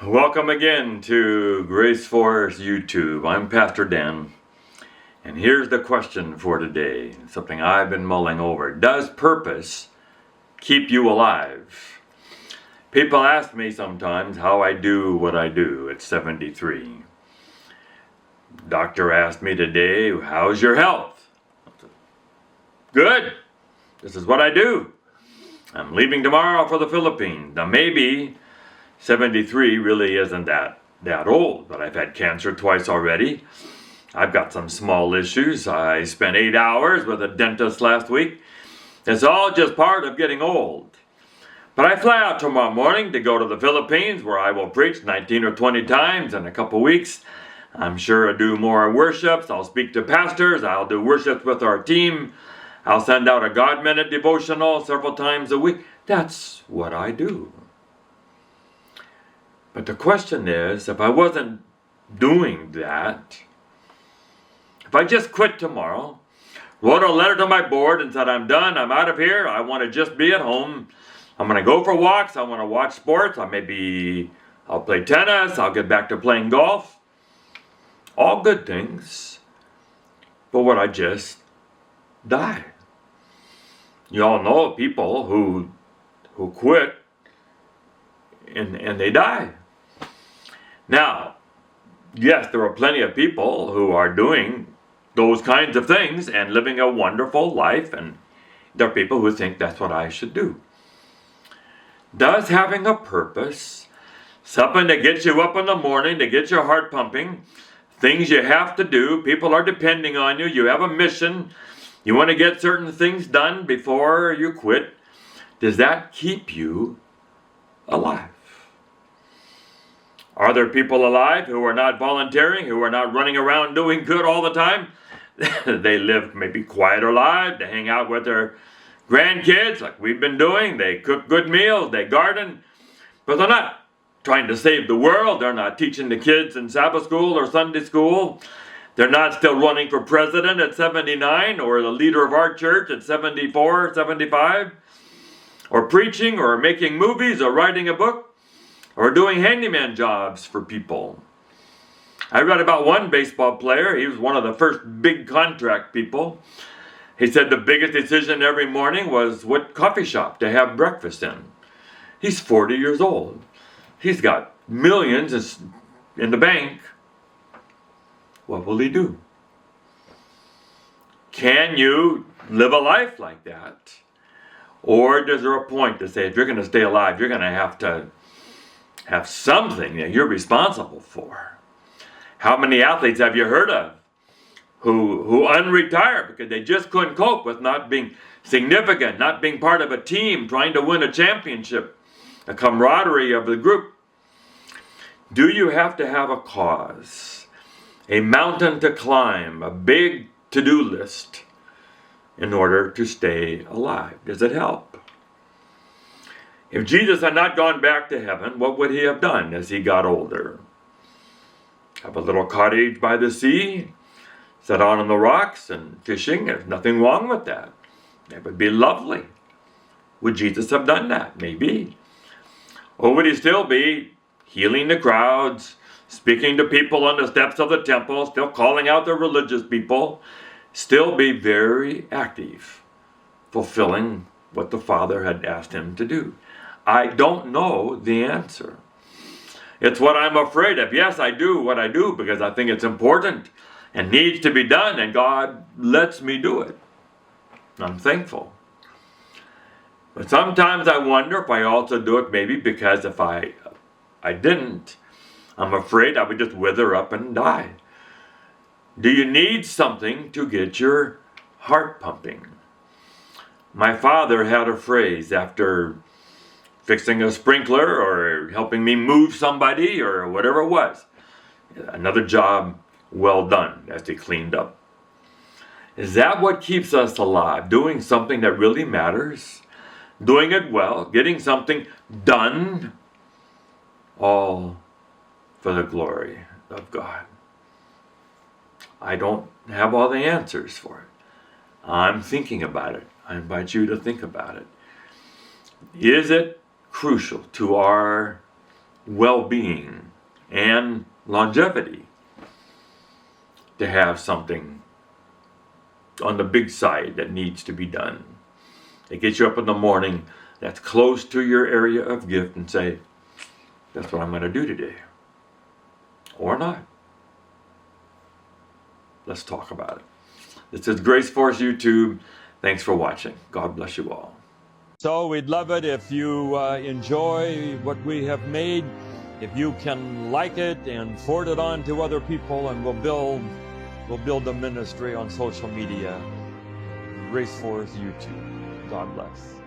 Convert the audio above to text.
Welcome again to Grace Force YouTube. I'm Pastor Dan, and here's the question for today, something I've been mulling over. Does purpose keep you alive? People ask me sometimes how I do what I do at 73. Doctor asked me today, how's your health? Good. This is what I do. I'm leaving tomorrow for the Philippines. Now maybe 73 really isn't that old, but I've had cancer twice already. I've got some small issues. I spent 8 hours with a dentist last week. It's all just part of getting old. But I fly out tomorrow morning to go to the Philippines, where I will preach 19 or 20 times in a couple weeks. I'm sure I'll do more worships. I'll speak to pastors. I'll do worships with our team. I'll send out a God Minute devotional several times a week. That's what I do. But the question is, if I wasn't doing that, if I just quit tomorrow, wrote a letter to my board and said, I'm done, I'm out of here, I want to just be at home, I'm going to go for walks, I want to watch sports, I'll play tennis, I'll get back to playing golf, all good things, but would I just die? You all know people who quit and they die. Now, yes, there are plenty of people who are doing those kinds of things and living a wonderful life, and there are people who think that's what I should do. Does having a purpose, something that gets you up in the morning, to get your heart pumping, things you have to do, people are depending on you, you have a mission, you want to get certain things done before you quit, does that keep you alive? Are there people alive who are not volunteering, who are not running around doing good all the time? They live maybe quieter lives, they hang out with their grandkids like we've been doing, they cook good meals, they garden, but they're not trying to save the world, they're not teaching the kids in Sabbath school or Sunday school, they're not still running for president at 79 or the leader of our church at 74, 75, or preaching or making movies or writing a book, or doing handyman jobs for people. I read about one baseball player. He was one of the first big contract people. He said the biggest decision every morning was what coffee shop to have breakfast in. He's 40 years old. He's got millions in the bank. What will he do? Can you live a life like that? Or is there a point to say, if you're going to stay alive, you're going to have something that you're responsible for? How many athletes have you heard of who unretired because they just couldn't cope with not being significant, not being part of a team, trying to win a championship, the camaraderie of the group? Do you have to have a cause, a mountain to climb, a big to-do list in order to stay alive? Does it help? If Jesus had not gone back to heaven, what would he have done as he got older? Have a little cottage by the sea, sit down on the rocks and fishing? There's nothing wrong with that. It would be lovely. Would Jesus have done that? Maybe. Or would he still be healing the crowds, speaking to people on the steps of the temple, still calling out the religious people, still be very active, fulfilling what the Father had asked him to do? I don't know the answer. It's what I'm afraid of. Yes, I do what I do because I think it's important and needs to be done, and God lets me do it. I'm thankful. But sometimes I wonder if I also do it maybe because if I didn't, I'm afraid I would just wither up and die. Do you need something to get your heart pumping? My father had a phrase after fixing a sprinkler or helping me move somebody or whatever it was. Another job well done as he cleaned up. Is that what keeps us alive? Doing something that really matters? Doing it well? Getting something done? All for the glory of God. I don't have all the answers for it. I'm thinking about it. I invite you to think about it. Is it crucial to our well-being and longevity to have something on the big side that needs to be done. It gets you up in the morning that's close to your area of gift and say, that's what I'm going to do today. Or not. Let's talk about it. This is Grace Force YouTube. Thanks for watching. God bless you all. So we'd love it if you enjoy what we have made. If you can like it and forward it on to other people, and we'll build a ministry on social media. Grace Force YouTube. God bless.